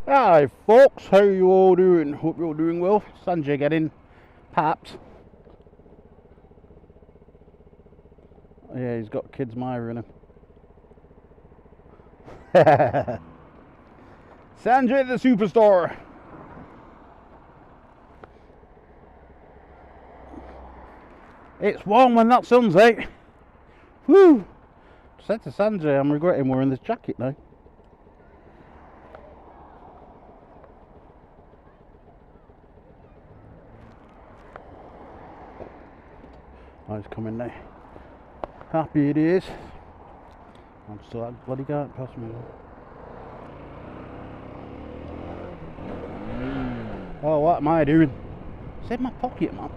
Hi folks, how you all doing? Hope you're all doing well. Sanjay getting papped. Yeah, he's got kids miring him. Sanjay the superstar. It's warm when that sun's out. Woo! Said to Sanjay, I'm regretting wearing this jacket now. Oh, he's coming now. Happy it is. I'm still that bloody guy past me. Oh, what am I doing? It's in my pocket, man.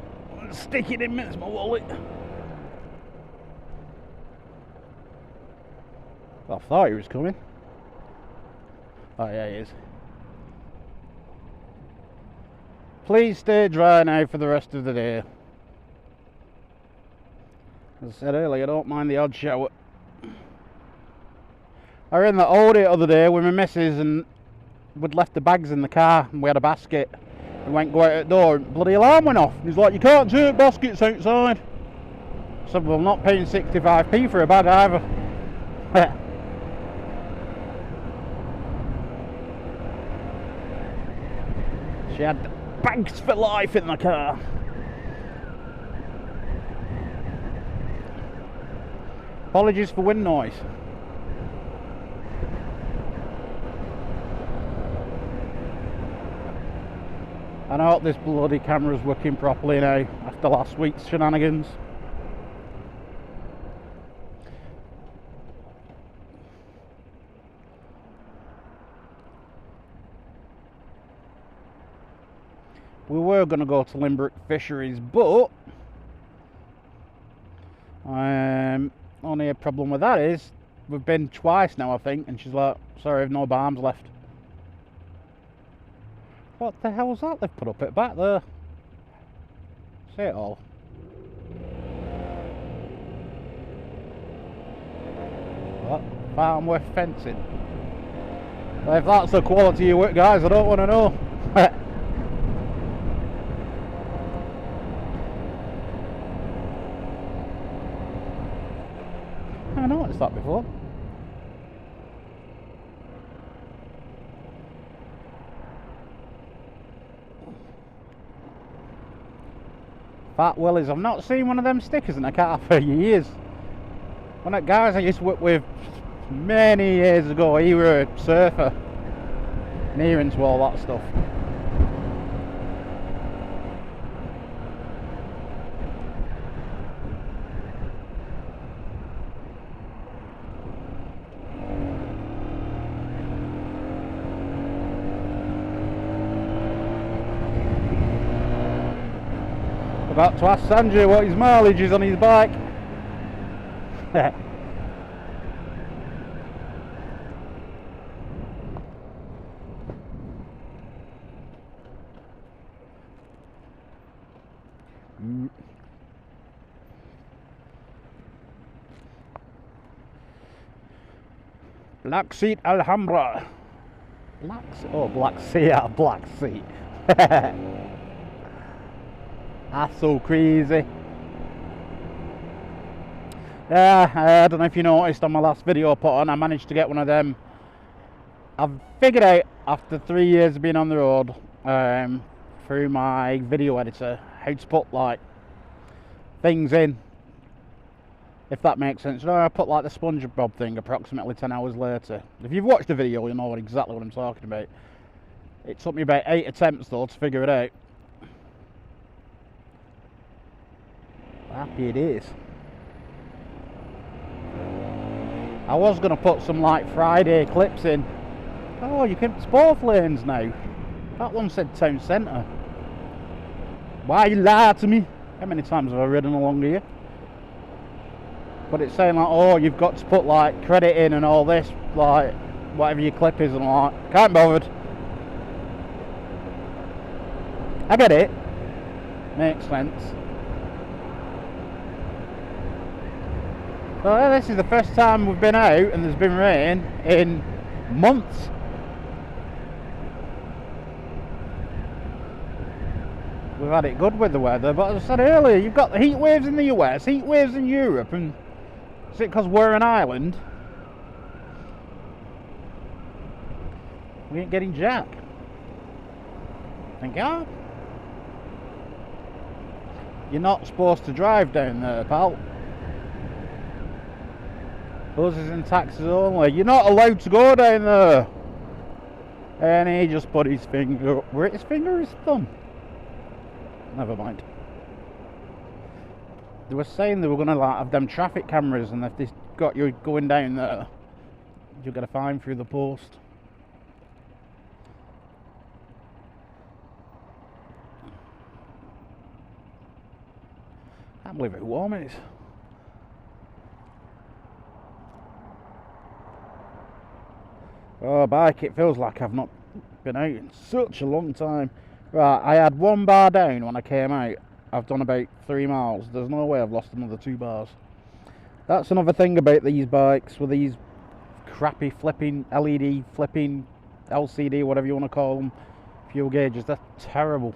Stick it in, it's my wallet. I thought he was coming. Oh yeah, he is. Please stay dry now for the rest of the day. As I said earlier, I don't mind the odd shower. I was in the Aldi the other day with my missus and we'd left the bags in the car and we had a basket. We went go out the door and bloody alarm went off. He's like, you can't take baskets outside. I said, well, I'm not paying 65p for a bag either. She had bags for life in the car. Apologies for wind noise. And I hope this bloody camera's working properly now after last week's shenanigans. We were going to go to Limbrick Fisheries, but only a problem with that is we've been twice now, I think, and she's like, sorry, I've no barms left. What the hell's that they've put up at back there? Say it all. What? Farmworth fencing. Well, if that's the quality of your work, guys, I don't want to know. I noticed that before. Fat Willies, I've not seen one of them stickers in a car for years. One of the guys I used to work with many years ago, he was a surfer. And he into all that stuff. About to ask Sanjay what his mileage is on his bike. Black Seat Alhambra. Black Seat. That's so crazy. Yeah, I don't know if you noticed on my last video I put on, I managed to get one of them. I've figured out after 3 years of being on the road, through my video editor, how to put like things in, if that makes sense. You know, I put like the SpongeBob thing approximately 10 hours later. If you've watched the video, you'll know exactly what I'm talking about. It took me about 8 attempts though to figure it out. Happy it is. I was going to put some like Friday clips in. Oh, you can, it's both lanes now. That one said town centre. Why you lie to me? How many times have I ridden along here? But it's saying like, oh, you've got to put like credit in and all this, like whatever your clip is, and like, can't be bothered. I get it. Makes sense. Well, this is the first time we've been out and there's been rain in months. we've had it good with the weather, but as I said earlier, you've got the heat waves in the US, heat waves in Europe, and is it because we're an island? We ain't getting jack. Thank God. You're not supposed to drive down there, pal. Buses and taxis only. You're not allowed to go down there. And he just put his finger up. Where his finger or his thumb? Never mind. They were saying they were going to like have them traffic cameras, and if they got you going down there, you'll get a fine through the post. I can't believe how warm it is. Oh, bike, it feels like I've not been out in such a long time. Right, I had 1 bar down when I came out. I've done about 3 miles. There's no way I've lost another 2 bars. That's another thing about these bikes with these crappy flipping LED, flipping LCD, whatever you want to call them, fuel gauges. They're terrible.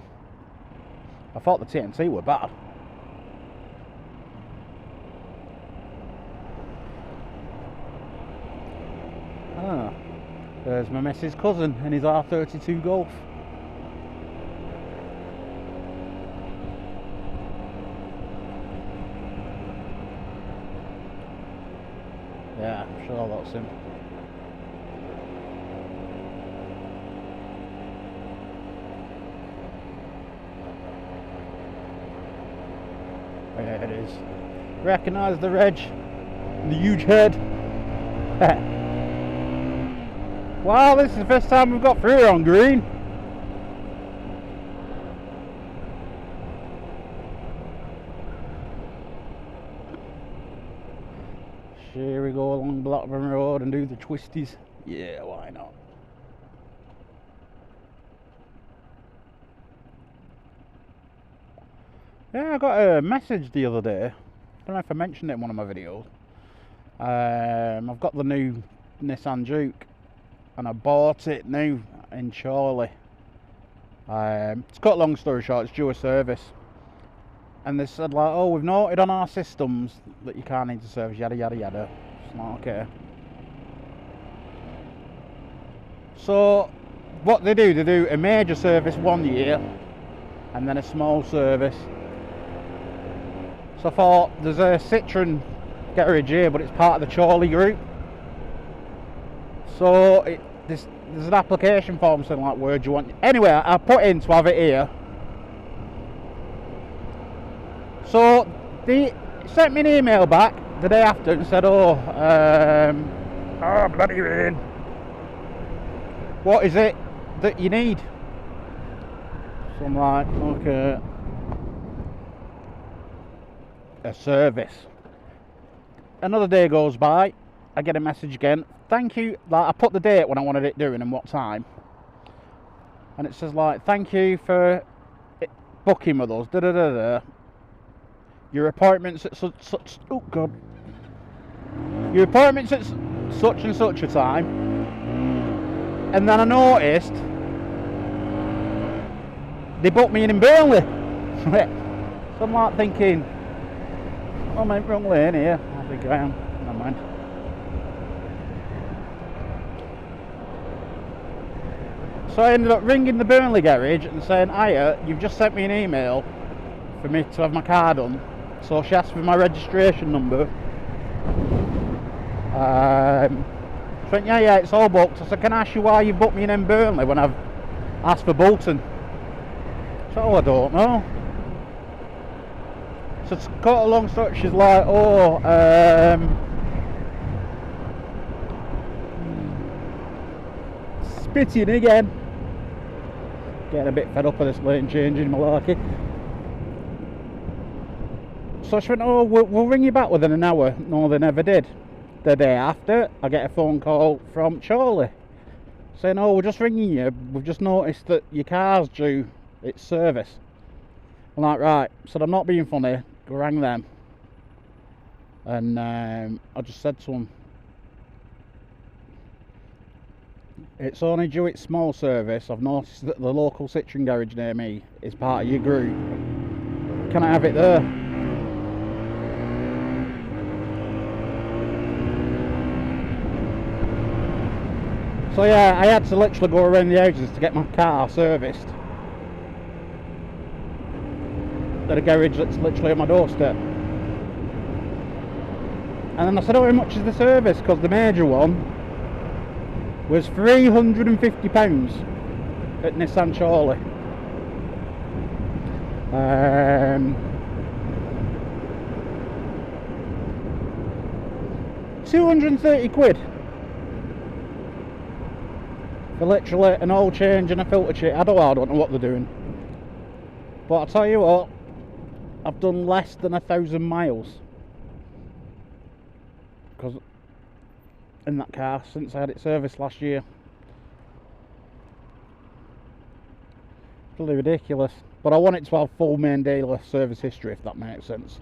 I thought the TNT were bad. Ah, there's my missus' cousin and his R32 Golf. Yeah, I'm sure that's him. There it is. Recognise the reg, the huge head. Wow, this is the first time we've got through on green. Here we go along Blackburn Road and do the twisties. Yeah, why not? Yeah, I got a message the other day. I don't know if I mentioned it in one of my videos. I've got the new Nissan Juke, and I bought it new in Chorley. To cut a long story short, it's due a service. And they said like, oh, we've noted on our systems that you can't need to service, yada yada yada. It's not okay. So what they do a major service 1 year and then a small service. So I thought, there's a Citroen garage here, but it's part of the Chorley group. So there's an application form saying like, where do you want? Anyway, I put in to have it here. So they sent me an email back the day after and said, oh bloody rain, what is it that you need? So I'm like, okay, a service. Another day goes by, I get a message again, thank you, like I put the date when I wanted it doing and what time, and it says like, thank you for booking with us, da da da da. Your appointment's at such oh god. Your appointment's at such and such a time. And then I noticed they booked me in Burnley. So I'm like thinking, oh, I'm in wrong lane here. I think I am. Never mind. So I ended up ringing the Burnley garage and saying, hiya, you've just sent me an email for me to have my car done. So she asked for my registration number. She went, yeah, it's all booked. I said, can I ask you why you booked me in Burnley when I've asked for Bolton? So, oh, I don't know. So to cut a long story, she's like, oh, spitting again. Getting a bit fed up of this lane changing malarkey. So she went, oh, we'll ring you back within an hour. No, they never did. The day after, I get a phone call from Chorley saying, oh, we're just ringing you. We've just noticed that your car's due its service. I'm like, right. So I'm not being funny. I rang them. And I just said to them, It's only due its small service. I've noticed that the local Citroen garage near me is part of your group. Can I have it there? So yeah, I had to literally go around the houses to get my car serviced at a garage that's literally on my doorstep. And then I said, oh, how much is the service? Because the major one was £350 at Nissan Chorley. 230 quid for literally an oil change and a filter change. I don't know what they're doing, but I'll tell you what, I've done less than 1,000 miles because in that car since I had it serviced last year. Really ridiculous, but I want it to have full main dealer service history, if that makes sense.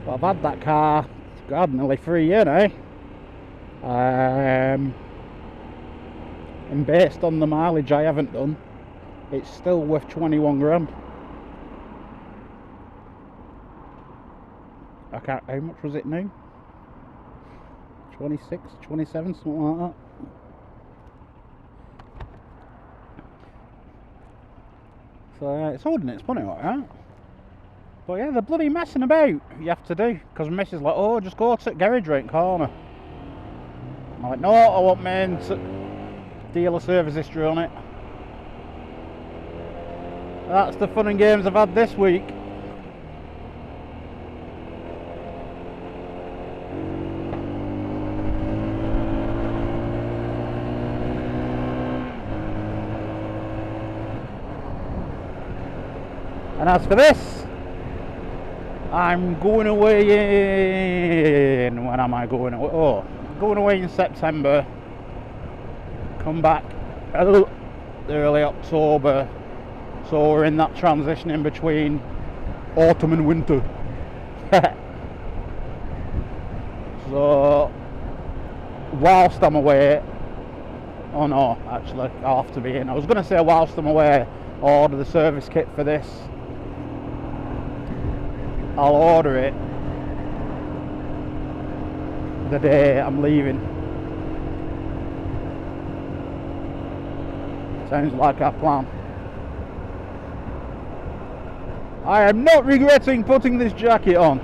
But I've had that car, God, nearly 3 years now. And based on the mileage I haven't done, it's still worth 21 grand. I can't, how much was it now? 26, 27, something like that. So it's holding its money like that. But yeah, they're bloody messing about, you have to do. Because Missus like, oh, just go to the garage right corner. I'm like, no, I want main dealer service history on it. That's the fun and games I've had this week. And as for this, I'm going away in, when am I going away? Oh, going away in September, come back early October, so we're in that transition in between autumn and winter. So whilst I'm away, oh no, actually I'll have to be in, I was going to say whilst I'm away, I'll order the service kit for this. I'll order it the day I'm leaving. Sounds like our plan. I am not regretting putting this jacket on.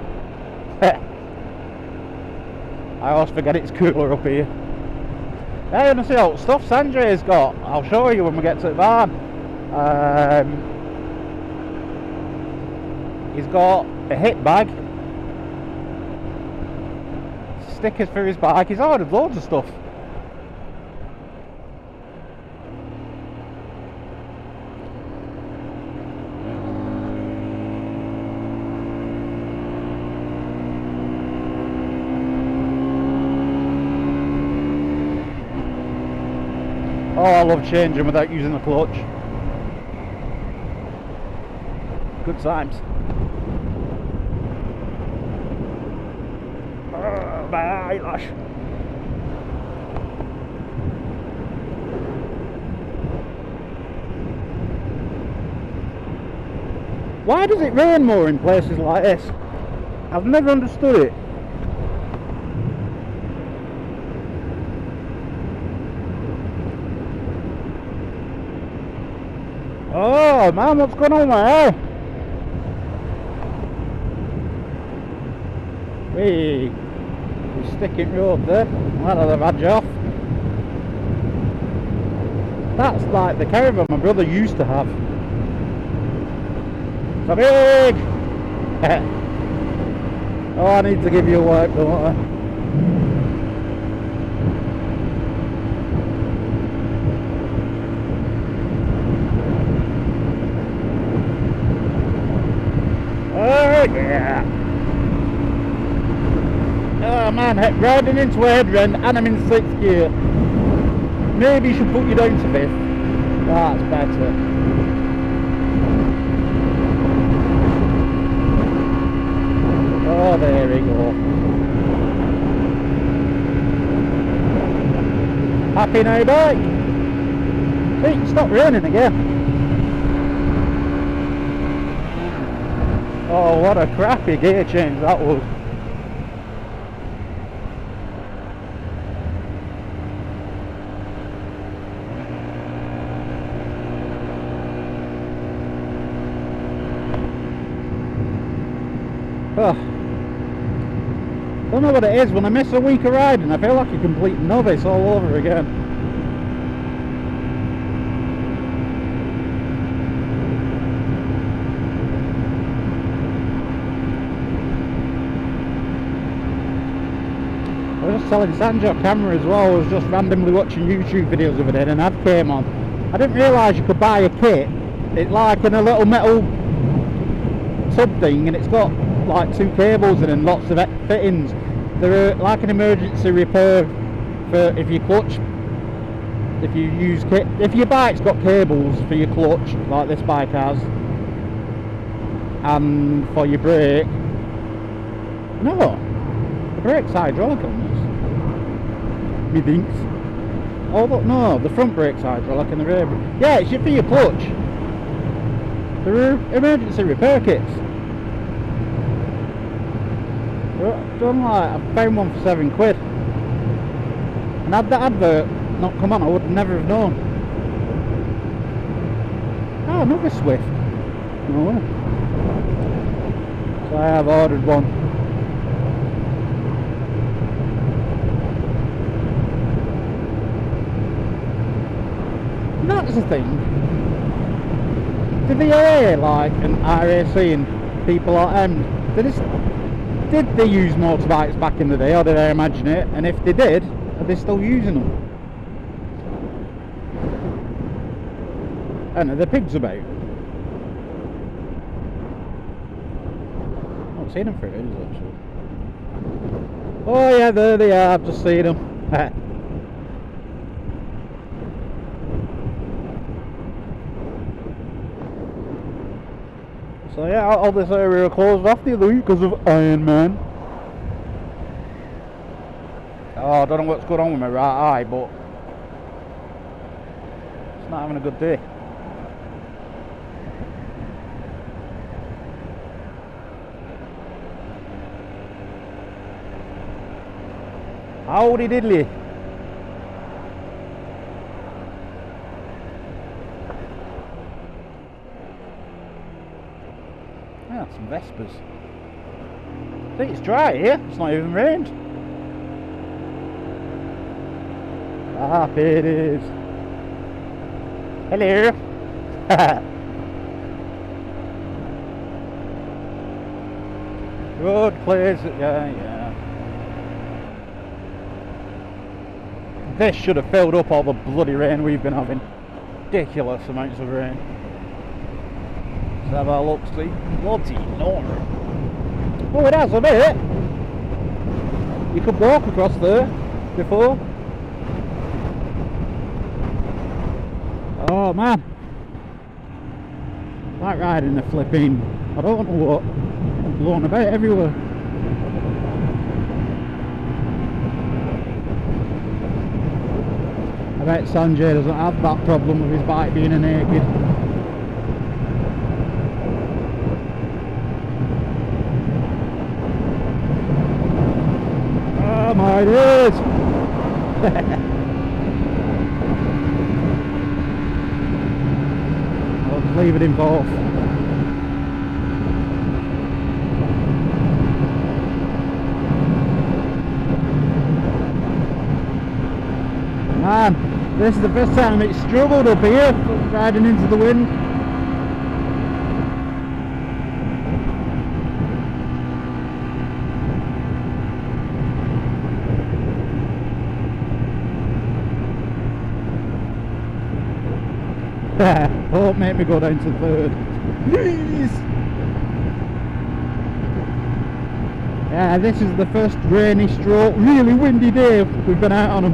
I always forget it's cooler up here. Hey, you want to see what stuff Sanjay's got? I'll show you when we get to the van. He's got a hit bag, stickers for his bike. He's ordered loads of stuff. Oh, I love changing without using the clutch. Good times. Oh, my eyelash. Why does it rain more in places like this? I've never understood it. Oh man, what's going on there? Hey, we're sticking road there. Well, they've had you off. That's like the caravan my brother used to have. So big! Oh, I need to give you a wipe, don't I? Yeah. Oh man, riding into a headwind and I'm in 6th gear. Maybe you should put you down to 5th. That's better. Oh, there we go. P&A bike. See, it stopped raining again. Oh, what a crappy gear change that was. Oh. Don't know what it is, when I miss a week of riding I feel like a complete novice all over again. I was just telling Sanjo camera as well, I was just randomly watching YouTube videos of it and an ad came on. I didn't realise you could buy a kit. It's like in a little metal tub thing and it's got like 2 cables in and lots of fittings. They're like an emergency repair for if your clutch, if you use kit, if your bike's got cables for your clutch like this bike has, and for your brake. No, the brake's hydraulic on this, methinks. Oh look, no, the front brake's hydraulic and the rear brake. Yeah, it's for your clutch. They're emergency repair kits. Done like, I found one for £7. And had that advert not come on, I would never have known. Oh, another Swift. No way. So I have ordered one. That's the thing. Did the AA like and RAC and people like them, did they use motorbikes back in the day, or did I imagine it? And if they did, are they still using them? And are the pigs about? I've not seen them for ages actually. Oh yeah, there they are, I've just seen them. So yeah, all this area closed off the other week because of Iron Man. Oh, I don't know what's going on with my right eye, but it's not having a good day. Howdy diddly. Yeah, some Vespers. I think it's dry here, it's not even rained. Ah, it is. Hello. Good place, yeah. This should have filled up all the bloody rain we've been having. Ridiculous amounts of rain. Let's have a look, see. Bloody norm. Oh, it has a bit. You could walk across there before. Oh man. Like riding the flipping, I don't know what. I'm blown about everywhere. I bet Sanjay doesn't have that problem with his bike being a naked. Oh my days! I'll just leave it in both. Man, this is the first time it's struggled up here, riding into the wind. Don't make me go down to third, please. Yeah, this is the first rainy, stroke, really windy day we've been out on them.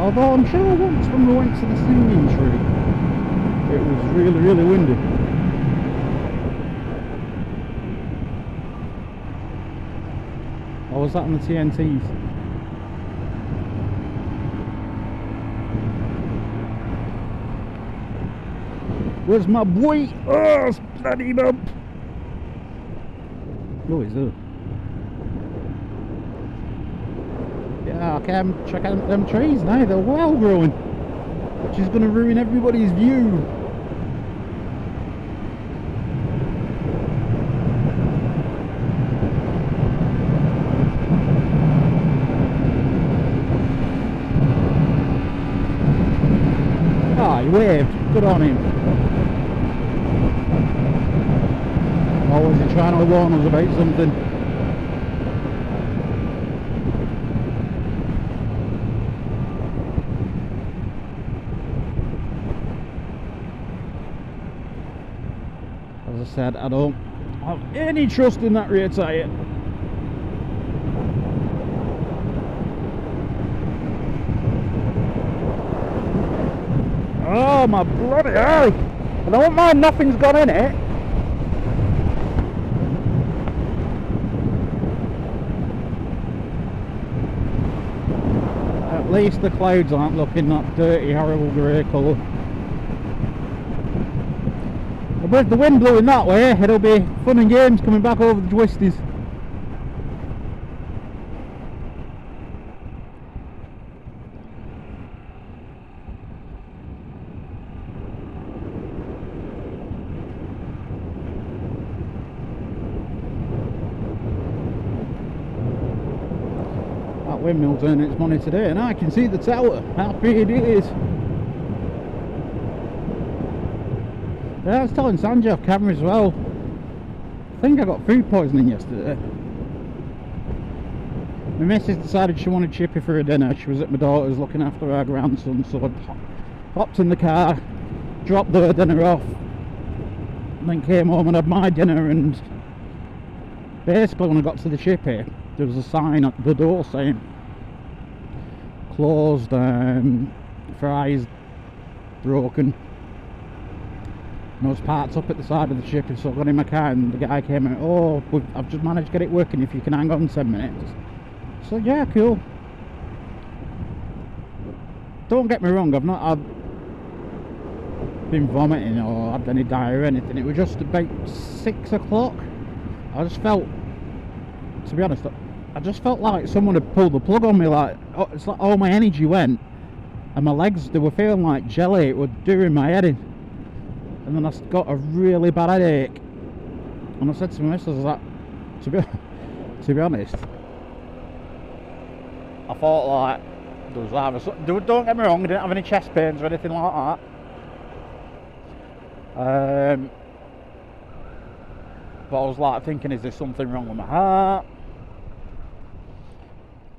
Although I'm sure once when we went to the singing tree, it was really, really windy. Or was that on the TNTs? Where's my boy? Oh, bloody bump. Oh, he's there. Yeah, I can check out them trees now. They're well growing, which is going to ruin everybody's view. Ah, he waved. Good on him. Or was he trying to warn us about something? As I said, I don't have any trust in that rear tyre. Oh my bloody hell! I don't mind nothing's gone in it. At least the clouds aren't looking that dirty, horrible grey colour. But if the wind blowing that way, it'll be fun and games coming back over the twisties. That windmill's earning its money today, and I can see the tower. Happy it is. Yeah, I was telling Sanjay off camera as well. I think I got food poisoning yesterday. My missus decided she wanted chippy for her dinner. She was at my daughter's looking after her grandson, so I hopped in the car, dropped her dinner off, and then came home and had my dinner. And basically when I got to the chippy, there was a sign at the door saying closed, fries broken. And I was parked up at the side of the chippy, so I got in my car and the guy came out, oh, I've just managed to get it working, if you can hang on 10 minutes. So yeah, cool. Don't get me wrong, I've not been vomiting or had any diarrhea or anything. It was just about 6 o'clock. I just felt, to be honest, I just felt like someone had pulled the plug on me. Like, it's like all my energy went, and my legs, they were feeling like jelly. It was doing my head in. And then I got a really bad headache, and I said to my missus that, to be honest, I thought like there was either, don't get me wrong, I didn't have any chest pains or anything like that. But I was like thinking, is there something wrong with my heart?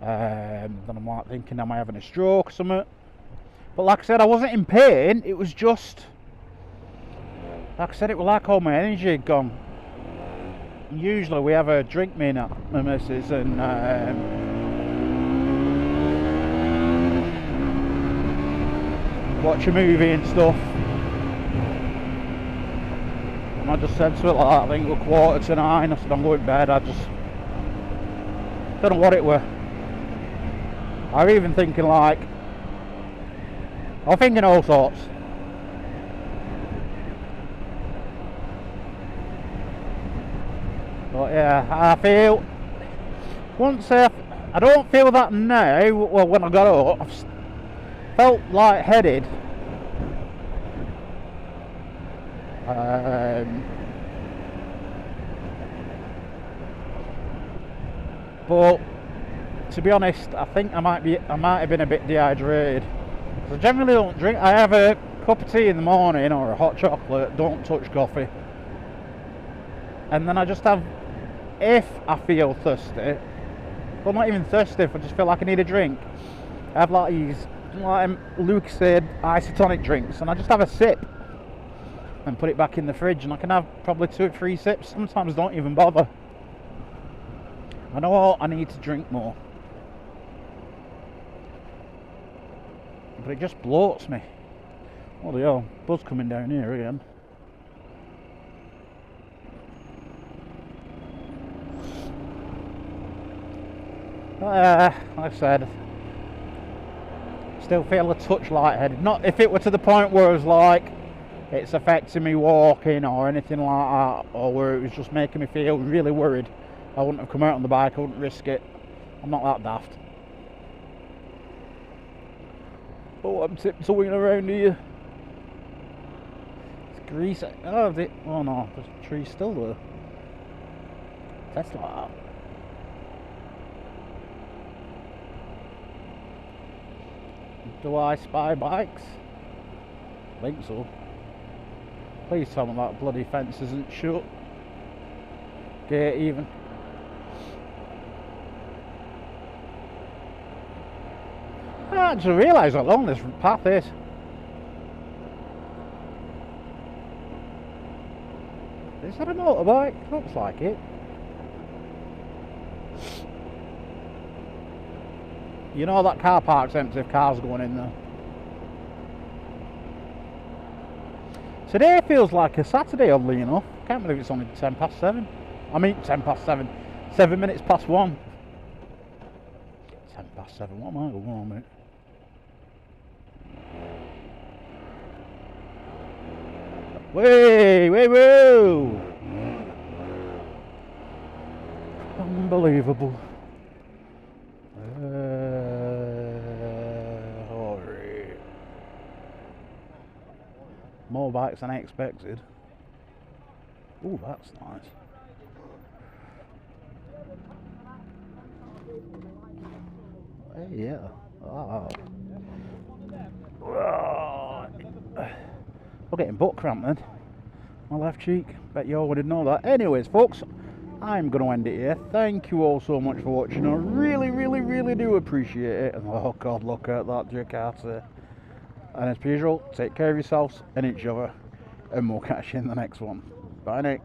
Then I'm like thinking, am I having a stroke or something? But like I said, I wasn't in pain. It was just, like I said, it was like all my energy had gone. Usually we have a drink, me and my missus, and watch a movie and stuff. And I just said to her like that, I think it was 9:15. I said I'm going to bed. I just don't know what it were. I was even thinking like, I was thinking all sorts. But yeah, I feel, once I don't feel that now. Well, when I got up, I felt lightheaded. But to be honest, I think I might have been a bit dehydrated. I generally don't drink. I have a cup of tea in the morning or a hot chocolate. Don't touch coffee. And then I just have, if I feel thirsty, well, not even thirsty, if I just feel like I need a drink, I have like these, like Luke said, isotonic drinks, and I just have a sip and put it back in the fridge, and I can have probably 2 or 3 sips. Sometimes don't even bother. I know I need to drink more, but it just bloats me. What the hell? Buzz coming down here again. Like I said, still feel a touch lightheaded. Not if it were to the point where I was like it's affecting me walking or anything like that, or where it was just making me feel really worried, I wouldn't have come out on the bike. I wouldn't risk it. I'm not that daft. Oh, I'm tiptoeing around here. It's grease. Oh, oh no, the tree's still there. That's like that. Do I spy bikes? I think so. Please tell me that bloody fence isn't shut. Gate even. I just realised how long this path is. Is that a motorbike? Looks like it. You know that car park's empty if cars going in there. Today feels like a Saturday, oddly enough. Can't believe it's only 10 past 7. I mean 10 past 7. 7 minutes past 1. 10 past 7. What am I going on, mate? Way, way, whoa! Unbelievable. Alright. More bikes than I expected. Oh, that's nice. Hey, yeah. Oh. I'm getting butt cramp then. My left cheek. Bet you all would know that. Anyways, folks, I'm going to end it here. Thank you all so much for watching. I really, really, really do appreciate it. And oh God, look at that Ducati. And as per usual, take care of yourselves and each other. And we'll catch you in the next one. Bye now.